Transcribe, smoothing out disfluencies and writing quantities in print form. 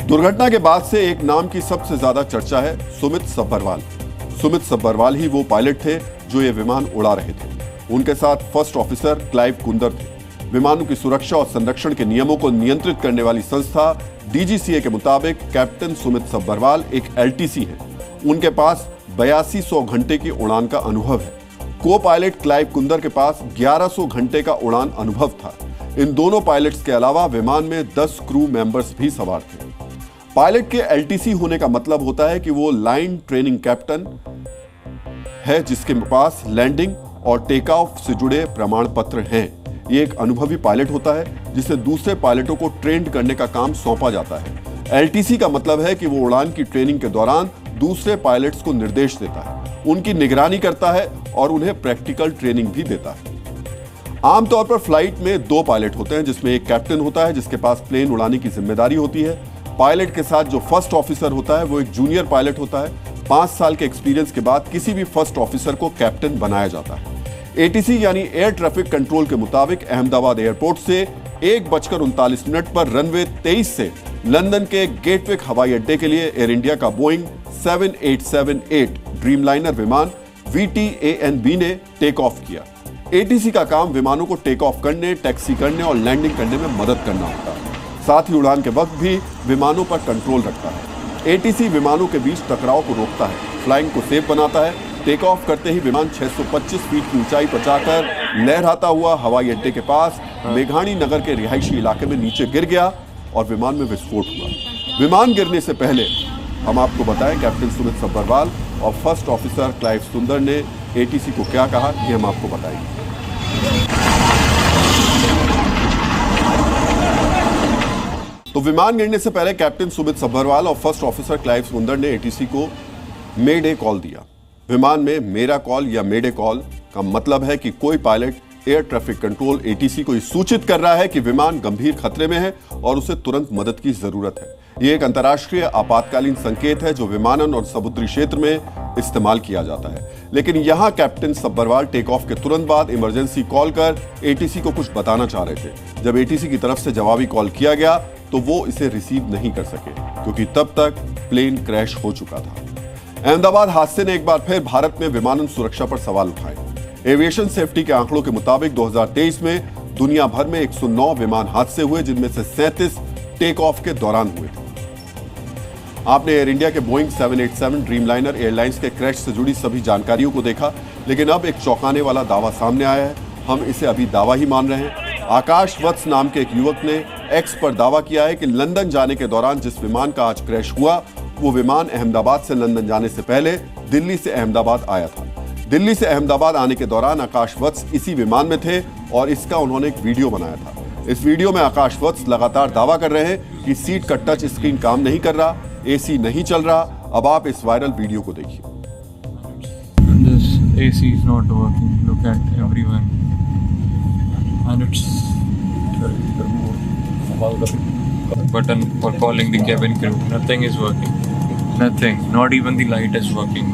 दुर्घटना के बाद से एक नाम की सबसे ज्यादा चर्चा है सुमित सब्बरवाल। सुमित सब्बरवाल ही वो पायलट थे जो ये विमान उड़ा रहे थे। उनके साथ फर्स्ट ऑफिसर क्लाइव कुंदर थे। विमानों की सुरक्षा और संरक्षण के नियमों को नियंत्रित करने वाली संस्था डीजीसीए के मुताबिक कैप्टन सुमित सब्बरवाल एक एलटीसी है। उनके पास 8200 घंटे की उड़ान का अनुभव है। को पायलट क्लाइव कुंदर के पास 1100 घंटे का उड़ान अनुभव था। इन दोनों पायलट्स के अलावा विमान में 10 क्रू मेंबर्स भी सवार थे। पायलट के एलटीसी होने का मतलब होता है कि वो लाइन ट्रेनिंग कैप्टन है जिसके पास लैंडिंग और टेक ऑफ से जुड़े प्रमाण पत्र हैं। ये एक अनुभवी पायलट होता है जिसे दूसरे पायलटों को ट्रेंड करने का काम सौंपा जाता है। एलटीसी का मतलब है कि वो उड़ान की ट्रेनिंग के दौरान दूसरे पायलट्स को निर्देश देता है, उनकी निगरानी करता है और उन्हें प्रैक्टिकल ट्रेनिंग भी देता है। आमतौर पर फ्लाइट में 2 पायलट होते हैं जिसमें एक कैप्टन होता है जिसके पास प्लेन उड़ाने की जिम्मेदारी होती है। पायलट के साथ जो फर्स्ट ऑफिसर होता है वो एक जूनियर पायलट होता है। 5 साल के एक्सपीरियंस के बाद किसी भी फर्स्ट ऑफिसर को कैप्टन बनाया जाता है। एटीसी यानी एयर ट्रैफिक कंट्रोल के मुताबिक अहमदाबाद एयरपोर्ट से 1:39 पर रनवे 23 से लंदन के गेटविक हवाई अड्डे के लिए एयर इंडिया का बोइंग 7878 ड्रीमलाइनर विमान VTANB ने टेक ऑफ किया। एटीसी का काम विमानों को टेक ऑफ करने, टैक्सी करने और लैंडिंग करने में मदद करना होता है। साथ ही उड़ान के वक्त भी विमानों पर कंट्रोल रखता है। एटीसी विमानों के बीच टकराव को रोकता है, फ्लाइंग को सेफ बनाता है। टेक ऑफ करते ही विमान 625 फीट की ऊंचाई पर जाकर लहराता हुआ हवाई अड्डे के पास मेघानी नगर के रिहायशी इलाके में नीचे गिर गया और विमान में विस्फोट हुआ। विमान गिरने से पहले हम आपको बताएं कैप्टन सुमित सब्बरवाल और फर्स्ट ऑफिसर क्लाइव कुंदर ने एटीसी को क्या कहा, ये हम आपको बताएंगे। तो विमान गिरने से पहले कैप्टन सुमित सब्बरवाल और फर्स्ट ऑफिसर क्लाइव कुंदर ने एटीसी को मेडे कॉल दिया। विमान में मेरा कॉल या मेडे कॉल का मतलब है कि कोई pilot air traffic control ATC को सूचित कर रहा है कि विमान गंभीर खतरे में है और उसे तुरंत मदद की जरूरत है। यह एक अंतर्राष्ट्रीय आपातकालीन संकेत है जो विमानन और समुद्री क्षेत्र में इस्तेमाल किया जाता है। लेकिन यहां कैप्टन सब्बरवाल टेक ऑफ के तुरंत बाद इमरजेंसी कॉल कर एटीसी को कुछ बताना चाह रहे थे। जब एटीसी की तरफ से जवाबी कॉल किया गया तो वो इसे रिसीव नहीं कर सके क्योंकि तब तक प्लेन क्रैश हो चुका था। अहमदाबाद हादसे ने एक बार फिर भारत में विमानन सुरक्षा पर सवाल उठाए। एविएशन सेफ्टी के आंकड़ों के मुताबिक 2023 में दुनिया भर में 109 विमान हादसे हुए जिनमें से 37 टेक ऑफ के दौरान हुए थे। आपने एयर इंडिया के बोइंग 787 ड्रीमलाइनर एयरलाइंस के क्रैश से जुड़ी सभी जानकारियों को देखा, लेकिन अब एक चौंकाने वाला दावा सामने आया है। हम इसे अभी दावा ही मान रहे हैं। आकाश वत्स नाम के एक युवक ने एक्स पर दावा किया है कि लंदन जाने के दौरान जिस विमान का आज क्रैश हुआ वो विमान अहमदाबाद से लंदन जाने से पहले दिल्ली से अहमदाबाद आया था। दिल्ली से अहमदाबाद आने के दौरान आकाश वत्स इसी विमान में थे और इसका उन्होंने एक वीडियो बनाया था। इस वीडियो में आकाश वत्स लगातार दावा कर रहे हैं कि सीट का टच स्क्रीन काम नहीं कर रहा, एसी नहीं चल रहा। अब आप इस वायरल वीडियो को देखिए। AC is not working. Look at everyone, and it's button for calling the cabin crew. Nothing is working. Nothing. Not even the light is working.